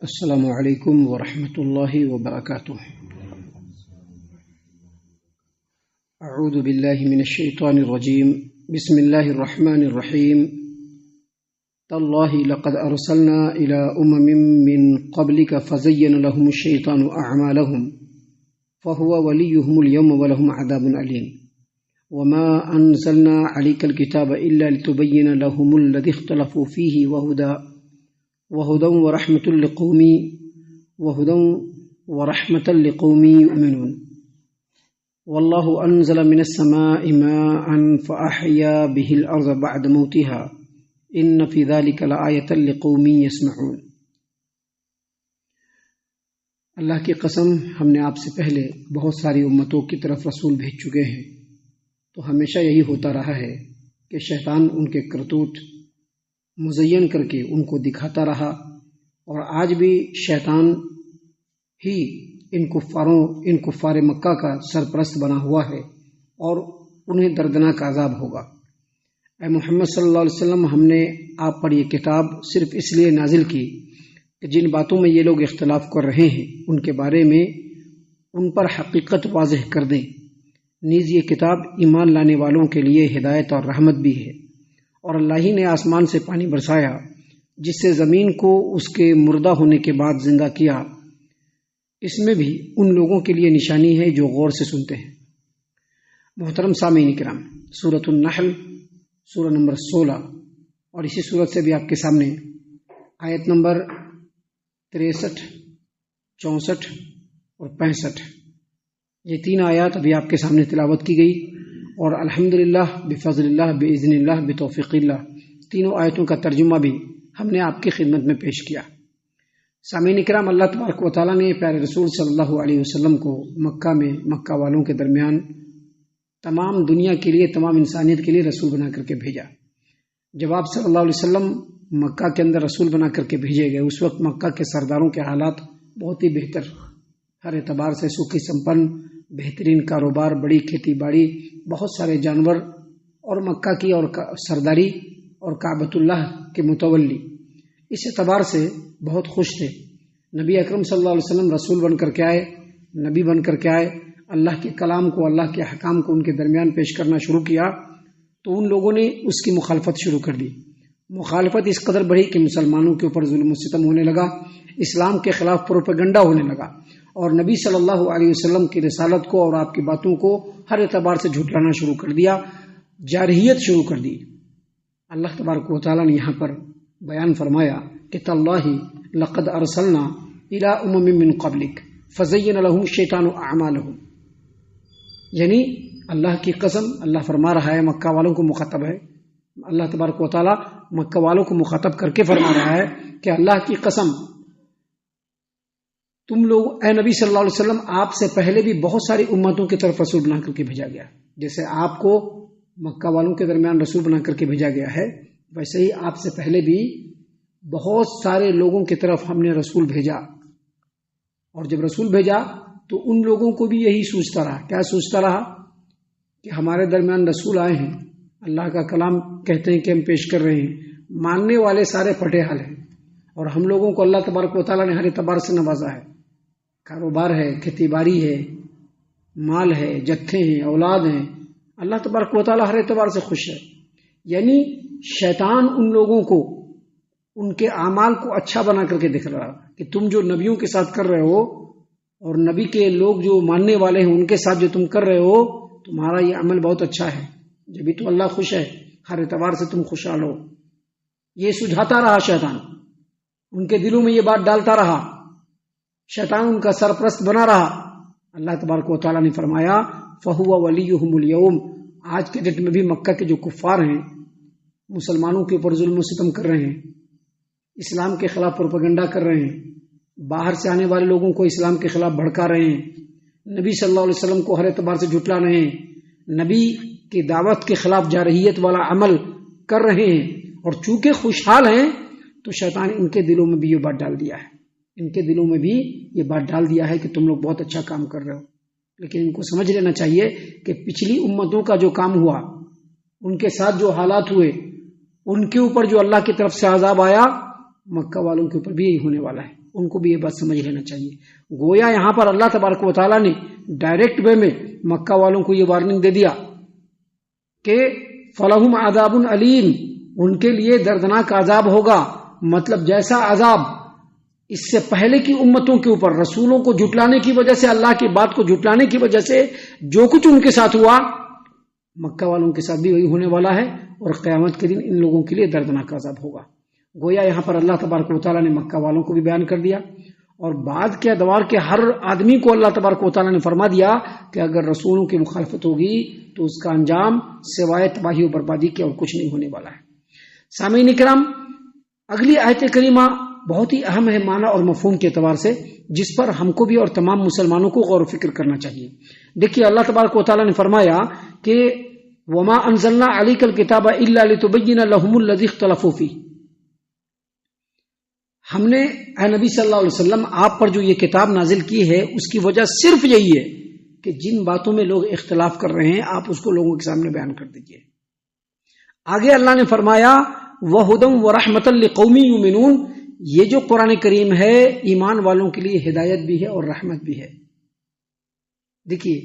السلام علیکم ورحمۃ اللہ وبرکاتہ۔ اعوذ باللہ من الشیطان الرجیم، بسم اللہ الرحمن الرحیم۔ تاللہ لقد ارسلنا الى من قبلک فزین لهم الشیطان اعمالهم فهو ولیهم اليوم ولهم عذاب علیم وما انزلنا علیک الکتاب الا لتبین لهم الذی اختلفوا فیہ وهدى ورحمة لقوم يؤمنون والله أنزل من السماء ماء فأحيا به الأرض بعد موتها إن في ذلك لآية لقوم يسمعون۔ اللہ کی قسم، ہم نے آپ سے پہلے بہت ساری امتوں کی طرف رسول بھیج چکے ہیں، تو ہمیشہ یہی ہوتا رہا ہے کہ شیطان ان کے کرتوت مزین کر کے ان کو دکھاتا رہا، اور آج بھی شیطان ہی ان کفار مکہ کا سرپرست بنا ہوا ہے، اور انہیں دردناک عذاب ہوگا۔ اے محمد صلی اللہ علیہ وسلم، ہم نے آپ پر یہ کتاب صرف اس لیے نازل کی کہ جن باتوں میں یہ لوگ اختلاف کر رہے ہیں ان کے بارے میں ان پر حقیقت واضح کر دیں۔ نیز یہ کتاب ایمان لانے والوں کے لیے ہدایت اور رحمت بھی ہے، اور اللہ ہی نے آسمان سے پانی برسایا جس سے زمین کو اس کے مردہ ہونے کے بعد زندہ کیا۔ اس میں بھی ان لوگوں کے لیے نشانی ہے جو غور سے سنتے ہیں۔ محترم سامعین کرام، سورۃ النحل سورہ نمبر 16، اور اسی سورت سے بھی آپ کے سامنے آیت نمبر 63، 64 اور 65، یہ تین آیات ابھی آپ کے سامنے تلاوت کی گئی، اور الحمدللہ بفضل اللہ باذن اللہ بتوفیق اللہ تینوں آیتوں کا ترجمہ بھی ہم نے آپ کی خدمت میں پیش کیا۔ سامعین کرام، اللہ تبارک و تعالیٰ نے پیارے رسول صلی اللہ علیہ وسلم کو مکہ والوں کے درمیان تمام دنیا کے لیے، تمام انسانیت کے لیے رسول بنا کر کے بھیجا۔ جب آپ صلی اللہ علیہ وسلم مکہ کے اندر رسول بنا کر کے بھیجے گئے، اس وقت مکہ کے سرداروں کے حالات بہت ہی بہتر، ہر اعتبار سے سکھی سمپن، بہترین کاروبار، بڑی کھیتی باڑی، بہت سارے جانور، اور مکہ کی اور سرداری اور کعبۃ اللہ کے متولی، اس اعتبار سے بہت خوش تھے۔ نبی اکرم صلی اللہ علیہ وسلم رسول بن کر کے آئے، نبی بن کر کے آئے، اللہ کے کلام کو، اللہ کے احکام کو ان کے درمیان پیش کرنا شروع کیا، تو ان لوگوں نے اس کی مخالفت شروع کر دی۔ مخالفت اس قدر بڑھی کہ مسلمانوں کے اوپر ظلم و ستم ہونے لگا، اسلام کے خلاف پروپیگنڈا ہونے لگا، اور نبی صلی اللہ علیہ وسلم کی رسالت کو اور آپ کی باتوں کو ہر اعتبار سے جھٹلانا شروع کر دیا، جارحیت شروع کر دی۔ اللہ تبارک و تعالیٰ نے یہاں پر بیان فرمایا کہ تاللہ لقد ارسلنا الی من قبلک فزین لهم الشیطان اعمالهم، یعنی اللہ کی قسم، اللہ فرما رہا ہے، مکہ والوں کو مخاطب ہے، اللہ تبارک و تعالیٰ مکہ والوں کو مخاطب کر کے فرما رہا ہے کہ اللہ کی قسم، تم لوگ، اے نبی صلی اللہ علیہ وسلم، آپ سے پہلے بھی بہت ساری امتوں کی طرف رسول بنا کر کے بھیجا گیا۔ جیسے آپ کو مکہ والوں کے درمیان رسول بنا کر کے بھیجا گیا ہے، ویسے ہی آپ سے پہلے بھی بہت سارے لوگوں کی طرف ہم نے رسول بھیجا، اور جب رسول بھیجا تو ان لوگوں کو بھی یہی سوچتا رہا۔ کیا سوچتا رہا؟ کہ ہمارے درمیان رسول آئے ہیں، اللہ کا کلام کہتے ہیں کہ ہم پیش کر رہے ہیں، ماننے والے سارے پھٹے حال ہیں، اور ہم لوگوں کو اللہ تبارک و تعالیٰ نے ہر اعتبار سے نوازا ہے، کاروبار ہے، کھیتی باڑی ہے، مال ہے، جتھے ہیں، اولاد ہیں، اللہ تبارک و تعالیٰ ہر اعتبار سے خوش ہے۔ یعنی شیطان ان لوگوں کو، ان کے اعمال کو اچھا بنا کر کے دکھ رہا کہ تم جو نبیوں کے ساتھ کر رہے ہو، اور نبی کے لوگ جو ماننے والے ہیں ان کے ساتھ جو تم کر رہے ہو، تمہارا یہ عمل بہت اچھا ہے، جبھی تو اللہ خوش ہے، ہر اعتبار سے تم خوشحال ہو۔ یہ سجھاتا رہا شیطان، ان کے دلوں میں یہ بات ڈالتا رہا، شیطان ان کا سرپرست بنا رہا۔ اللہ تبارک و تعالیٰ نے فرمایا فَهُوَ وَلِيُّهُمُ الْيَوْمِ، آج کے ڈیٹ میں بھی مکہ کے جو کفار ہیں، مسلمانوں کے اوپر ظلم و ستم کر رہے ہیں، اسلام کے خلاف پروپیگنڈا کر رہے ہیں، باہر سے آنے والے لوگوں کو اسلام کے خلاف بھڑکا رہے ہیں، نبی صلی اللہ علیہ وسلم کو ہر اعتبار سے جھٹلا رہے ہیں، نبی کی دعوت کے خلاف جارحیت والا عمل کر رہے ہیں، اور چونکہ خوشحال ہیں تو شیطان ان کے دلوں میں بھی یہ بات ڈال دیا ہے، ان کے دلوں میں بھی یہ بات ڈال دیا ہے کہ تم لوگ بہت اچھا کام کر رہے ہو۔ لیکن ان کو سمجھ لینا چاہیے کہ پچھلی امتوں کا جو کام ہوا، ان کے ساتھ جو حالات ہوئے، ان کے اوپر جو اللہ کی طرف سے عذاب آیا، مکہ والوں کے اوپر بھی یہی ہونے والا ہے، ان کو بھی یہ بات سمجھ لینا چاہیے۔ گویا یہاں پر اللہ تبارک و تعالیٰ نے ڈائریکٹ وے میں مکہ والوں کو یہ وارننگ دے دیا کہ فَلَهُمْ عَذَابٌ علیم، ان کے لیے دردناک عذاب ہوگا۔ مطلب جیسا عذاب اس سے پہلے کی امتوں کے اوپر رسولوں کو جھٹلانے کی وجہ سے، اللہ کی بات کو جھٹلانے کی وجہ سے جو کچھ ان کے ساتھ ہوا، مکہ والوں کے ساتھ بھی وہی ہونے والا ہے، اور قیامت کے دن ان لوگوں کے لیے دردناک عذاب ہوگا۔ گویا یہاں پر اللہ تبارک و تعالیٰ نے مکہ والوں کو بھی بیان کر دیا، اور بعد کے ادوار کے ہر آدمی کو اللہ تبارک و تعالیٰ نے فرما دیا کہ اگر رسولوں کی مخالفت ہوگی تو اس کا انجام سوائے تباہی و بربادی کے اور کچھ نہیں ہونے والا ہے۔ سامعین اکرام، اگلی آیت کریمہ بہت ہی اہم ہے معنی اور مفہوم کے اعتبار سے، جس پر ہم کو بھی اور تمام مسلمانوں کو غور و فکر کرنا چاہیے۔ دیکھیے اللہ تبارک و تعالیٰ نے فرمایا کہ وما انزلنا علیک الکتاب الا لتبین لهم الذی اختلفوا فیہ، ہم نے اے نبی صلی اللہ علیہ وسلم آپ پر جو یہ کتاب نازل کی ہے اس کی وجہ صرف یہی ہے کہ جن باتوں میں لوگ اختلاف کر رہے ہیں آپ اس کو لوگوں کے سامنے بیان کر دیجئے۔ آگے اللہ نے فرمایا وَهُدًى وَرَحْمَةً لِقَوْمٍ يُؤْمِنُونَ، یہ جو قرآن کریم ہے ایمان والوں کے لیے ہدایت بھی ہے اور رحمت بھی ہے۔ دیکھیے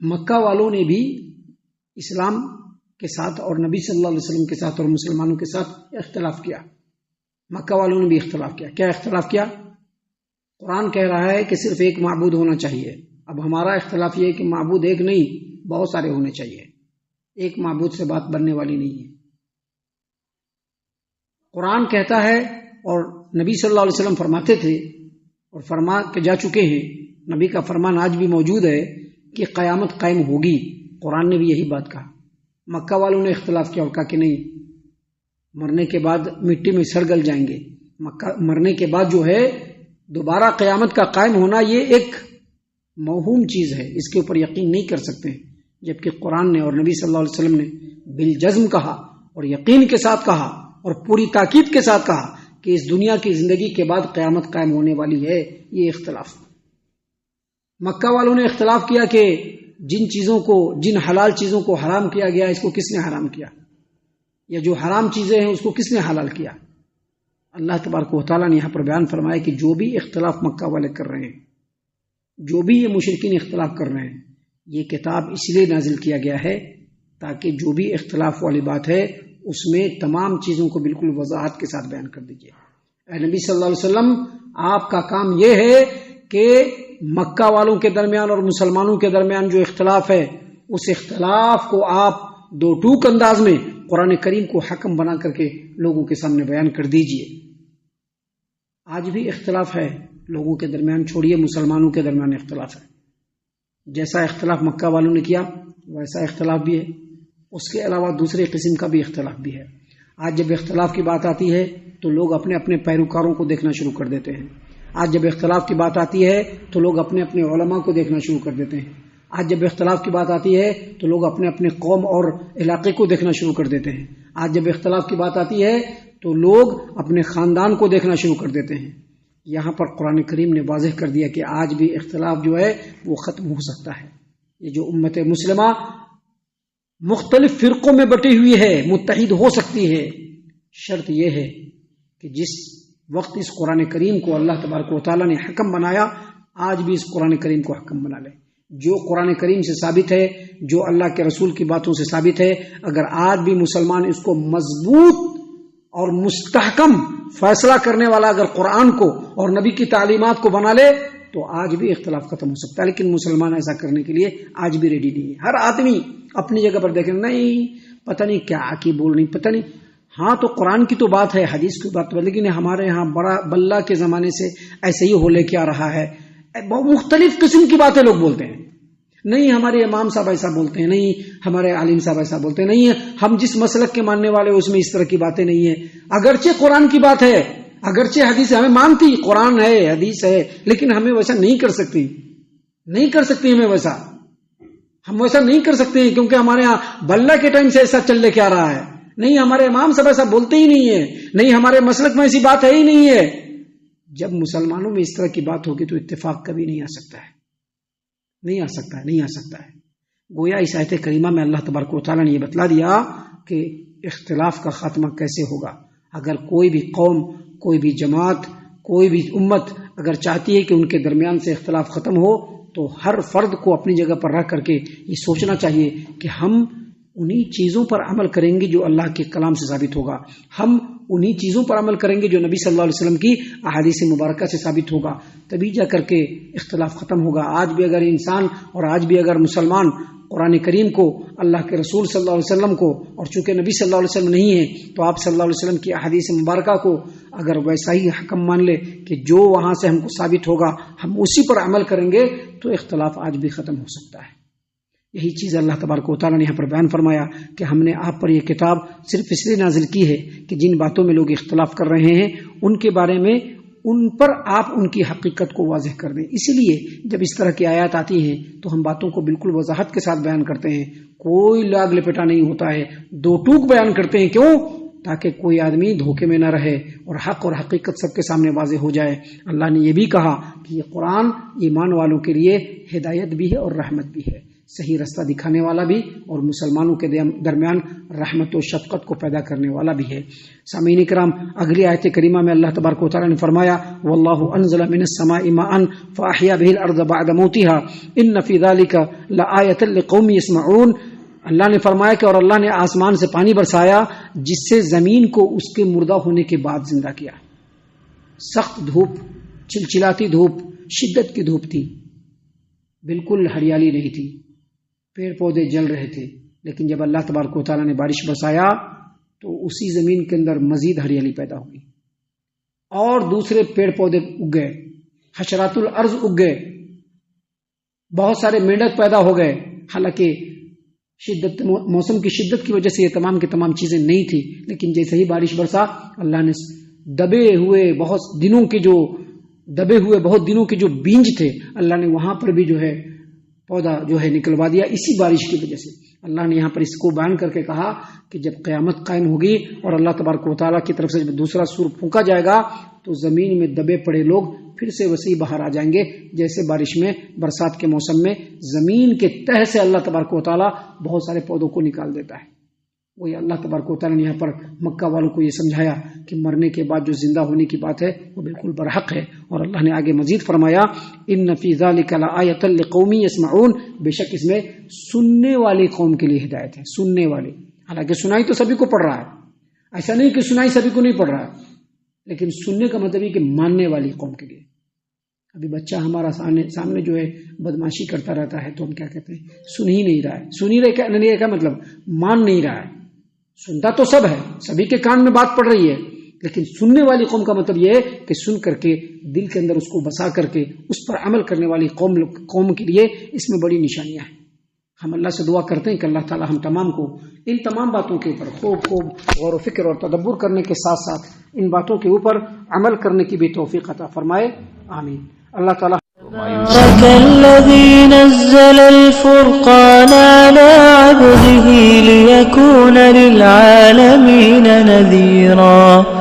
مکہ والوں نے بھی اسلام کے ساتھ اور نبی صلی اللہ علیہ وسلم کے ساتھ اور مسلمانوں کے ساتھ اختلاف کیا۔ مکہ والوں نے بھی اختلاف کیا۔ کیا اختلاف کیا؟ قرآن کہہ رہا ہے کہ صرف ایک معبود ہونا چاہیے، اب ہمارا اختلاف یہ ہے کہ معبود ایک نہیں بہت سارے ہونے چاہیے، ایک معبود سے بات بننے والی نہیں ہے۔ قرآن کہتا ہے اور نبی صلی اللہ علیہ وسلم فرماتے تھے اور فرما کے جا چکے ہیں، نبی کا فرمان آج بھی موجود ہے کہ قیامت قائم ہوگی۔ قرآن نے بھی یہی بات کہا۔ مکہ والوں نے اختلاف کیا اور کہا کہ نہیں، مرنے کے بعد مٹی میں سڑ گل جائیں گے، مرنے کے بعد جو ہے دوبارہ قیامت کا قائم ہونا یہ ایک موہوم چیز ہے، اس کے اوپر یقین نہیں کر سکتے ہیں۔ جبکہ قرآن نے اور نبی صلی اللہ علیہ وسلم نے بالجزم کہا اور یقین کے ساتھ کہا اور پوری تاکید کے ساتھ کہا کہ اس دنیا کی زندگی کے بعد قیامت قائم ہونے والی ہے۔ یہ اختلاف مکہ والوں نے اختلاف کیا کہ جن حلال چیزوں کو حرام کیا گیا اس کو کس نے حرام کیا، یا جو حرام چیزیں ہیں اس کو کس نے حلال کیا۔ اللہ تبارک و تعالیٰ نے یہاں پر بیان فرمایا کہ جو بھی اختلاف مکہ والے کر رہے ہیں، جو بھی یہ مشرکین اختلاف کر رہے ہیں، یہ کتاب اس لیے نازل کیا گیا ہے تاکہ جو بھی اختلاف والی بات ہے اس میں تمام چیزوں کو بالکل وضاحت کے ساتھ بیان کر دیجیے۔ اے نبی صلی اللہ علیہ وسلم، آپ کا کام یہ ہے کہ مکہ والوں کے درمیان اور مسلمانوں کے درمیان جو اختلاف ہے اس اختلاف کو آپ دو ٹوک انداز میں قرآن کریم کو حکم بنا کر کے لوگوں کے سامنے بیان کر دیجیے۔ آج بھی اختلاف ہے لوگوں کے درمیان، چھوڑیے مسلمانوں کے درمیان اختلاف ہے۔ جیسا اختلاف مکہ والوں نے کیا ویسا اختلاف بھی ہے، اس کے علاوہ دوسرے قسم کا بھی اختلاف بھی ہے۔ آج جب اختلاف کی بات آتی ہے تو لوگ اپنے اپنے پیروکاروں کو دیکھنا شروع کر دیتے ہیں۔ آج جب اختلاف کی بات آتی ہے تو لوگ اپنے اپنے علماء کو دیکھنا شروع کر دیتے ہیں۔ آج جب اختلاف کی بات آتی ہے تو لوگ اپنے اپنے قوم اور علاقے کو دیکھنا شروع کر دیتے ہیں۔ آج جب اختلاف کی بات آتی ہے تو لوگ اپنے خاندان کو دیکھنا شروع کر دیتے ہیں۔ یہاں پر قرآن کریم نے واضح کر دیا کہ آج بھی اختلاف جو ہے وہ ختم ہو سکتا ہے۔ یہ جو امت مسلمہ مختلف فرقوں میں بٹی ہوئی ہے متحد ہو سکتی ہے، شرط یہ ہے کہ جس وقت اس قرآن کریم کو اللہ تبارک و تعالیٰ نے حکم بنایا، آج بھی اس قرآن کریم کو حکم بنا لے۔ جو قرآن کریم سے ثابت ہے، جو اللہ کے رسول کی باتوں سے ثابت ہے، اگر آج بھی مسلمان اس کو مضبوط اور مستحکم فیصلہ کرنے والا اگر قرآن کو اور نبی کی تعلیمات کو بنا لے تو آج بھی اختلاف ختم ہو سکتا ہے۔ لیکن مسلمان ایسا کرنے کے لیے آج بھی ریڈی نہیں ہے۔ ہر آدمی اپنی جگہ پر دیکھیں، نہیں پتہ نہیں کیا کی بولنی، پتہ نہیں، ہاں تو قرآن کی تو بات ہے، حدیث کی بات، لیکن ہمارے ہاں بڑا بلّہ کے زمانے سے ایسے ہی ہو لے کے آ رہا ہے۔ بہت مختلف قسم کی باتیں لوگ بولتے ہیں، نہیں ہمارے امام صاحب ایسا بولتے ہیں، نہیں ہمارے عالم صاحب ایسا بولتے ہیں، نہیں ہم جس مسلک کے ماننے والے اس میں اس طرح کی باتیں نہیں ہیں۔ اگرچہ قرآن کی بات ہے، اگرچہ حدیث ہمیں مانتی، قرآن ہے حدیث ہے، لیکن ہمیں ویسا نہیں کر سکتی، نہیں کر سکتی، ہمیں ویسا ہم ویسا نہیں کر سکتے ہیں کیونکہ ہمارے ہاں بلّہ کے ٹائم سے ایسا چل لے کے آ رہا ہے، نہیں ہمارے امام صاحب ایسا بولتے ہی نہیں ہے، نہیں ہمارے مسلک میں ایسی بات ہے ہی نہیں ہے۔ جب مسلمانوں میں اس طرح کی بات ہوگی تو اتفاق کبھی نہیں آ سکتا ہے، نہیں آ سکتا ہے، نہیں آ سکتا ہے۔ گویا اس آیت کریمہ میں اللہ تبارک و تعالیٰ نے یہ بتلا دیا کہ اختلاف کا خاتمہ کیسے ہوگا۔ اگر کوئی بھی قوم کوئی بھی جماعت، کوئی بھی امت اگر چاہتی ہے کہ ان کے درمیان سے اختلاف ختم ہو تو ہر فرد کو اپنی جگہ پر رکھ کر کے یہ سوچنا چاہیے کہ ہم انہی چیزوں پر عمل کریں گے جو اللہ کے کلام سے ثابت ہوگا، ہم انہی چیزوں پر عمل کریں گے جو نبی صلی اللہ علیہ وسلم کی احادیث مبارکہ سے ثابت ہوگا، تبھی جا کر کے اختلاف ختم ہوگا۔ آج بھی اگر انسان اور آج بھی اگر مسلمان قرآن کریم کو، اللہ کے رسول صلی اللہ علیہ وسلم کو، اور چونکہ نبی صلی اللہ علیہ وسلم نہیں ہے تو آپ صلی اللہ علیہ وسلم کی احادیث مبارکہ کو اگر ویسا ہی حکم مان لے کہ جو وہاں سے ہم کو ثابت ہوگا ہم اسی پر عمل کریں گے تو اختلاف آج بھی ختم ہو سکتا ہے۔ یہی چیز اللہ تبارک و تعالیٰ نے یہاں پر بیان فرمایا کہ ہم نے آپ پر یہ کتاب صرف اس لیے نازل کی ہے کہ جن باتوں میں لوگ اختلاف کر رہے ہیں ان کے بارے میں ان پر آپ ان کی حقیقت کو واضح کر دیں۔ اسی لیے جب اس طرح کی آیات آتی ہیں تو ہم باتوں کو بالکل وضاحت کے ساتھ بیان کرتے ہیں، کوئی لاگ لپٹا نہیں ہوتا ہے، دو ٹوک بیان کرتے ہیں۔ کیوں؟ تاکہ کوئی آدمی دھوکے میں نہ رہے اور حق اور حقیقت سب کے سامنے واضح ہو جائے۔ اللہ نے یہ بھی کہا کہ یہ قرآن ایمان والوں کے لیے ہدایت بھی ہے اور رحمت بھی ہے، صحیح رستہ دکھانے والا بھی اور مسلمانوں کے درمیان رحمت و شفقت کو پیدا کرنے والا بھی ہے۔ سامعین کرام، اگلی آیت کریمہ میں اللہ تبارک و تعالیٰ نے فرمایا واللہ انزل من السماء ماء فاحیا به الارض بعد موتها ان فی ذلک لآیۃ لقوم یسمعون۔ اللہ نے فرمایا کہ اور اللہ نے آسمان سے پانی برسایا جس سے زمین کو اس کے مردہ ہونے کے بعد زندہ کیا۔ سخت دھوپ، چلچلاتی دھوپ، شدت کی دھوپ تھی، بالکل ہریالی نہیں تھی، پیڑ پودے جل رہے تھے، لیکن جب اللہ تبارک و تعالیٰ نے بارش برسایا تو اسی زمین کے اندر مزید ہریالی پیدا ہوئی اور دوسرے پیڑ پودے اگ گئے، حشرات الارض اگ گئے، بہت سارے مینڈک پیدا ہو گئے۔ حالانکہ شدت موسم کی شدت کی وجہ سے یہ تمام کی تمام چیزیں نہیں تھی، لیکن جیسے ہی بارش برسا اللہ نے دبے ہوئے بہت دنوں کے جو بیج تھے اللہ نے وہاں پر بھی جو ہے پودا جو ہے نکلوا دیا اسی بارش کی وجہ سے۔ اللہ نے یہاں پر اس کو بیان کر کے کہا کہ جب قیامت قائم ہوگی اور اللہ تبارک و تعالیٰ کی طرف سے جب دوسرا سور پھونکا جائے گا تو زمین میں دبے پڑے لوگ پھر سے وسیع باہر آ جائیں گے، جیسے بارش میں برسات کے موسم میں زمین کے تہ سے اللہ تبارک و تعالیٰ بہت سارے پودوں کو نکال دیتا ہے۔ وہی اللہ تبارک و تعالیٰ نے یہاں پر مکہ والوں کو یہ سمجھایا کہ مرنے کے بعد جو زندہ ہونے کی بات ہے وہ بالکل برحق ہے، اور اللہ نے آگے مزید فرمایا ان فی ذلک لآیۃ لقوم یسمعون، بے شک اس میں سننے والی قوم کے لیے ہدایت ہے، سننے والی۔ حالانکہ سنائی تو سبھی کو پڑھ رہا ہے، ایسا نہیں کہ سنائی سبھی کو نہیں پڑھ رہا ہے، لیکن سننے کا مطلب یہ کہ ماننے والی قوم کے لیے۔ ابھی بچہ ہمارا سامنے جو ہے بدماشی کرتا رہتا ہے تو ہم کیا کہتے ہیں؟ سن ہی نہیں رہا ہے۔ سن ہی رہے کا مطلب مان نہیں رہا ہے۔ سنتا تو سب ہے، سبھی کے کان میں بات پڑ رہی ہے، لیکن سننے والی قوم کا مطلب یہ ہے کہ سن کر کے دل کے اندر اس کو بسا کر کے اس پر عمل کرنے والی قوم کے لیے اس میں بڑی نشانیاں ہیں۔ ہم اللہ سے دعا کرتے ہیں کہ اللہ تعالی ہم تمام کو ان تمام باتوں کے اوپر خوب غور و فکر اور تدبر کرنے کے ساتھ ساتھ ان باتوں کے اوپر عمل کرنے کی بھی توفیق عطا فرمائے، آمین۔ اللہ تعالی تبارك الذي نزل الفرقان على عبده ليكون للعالمين نذيرا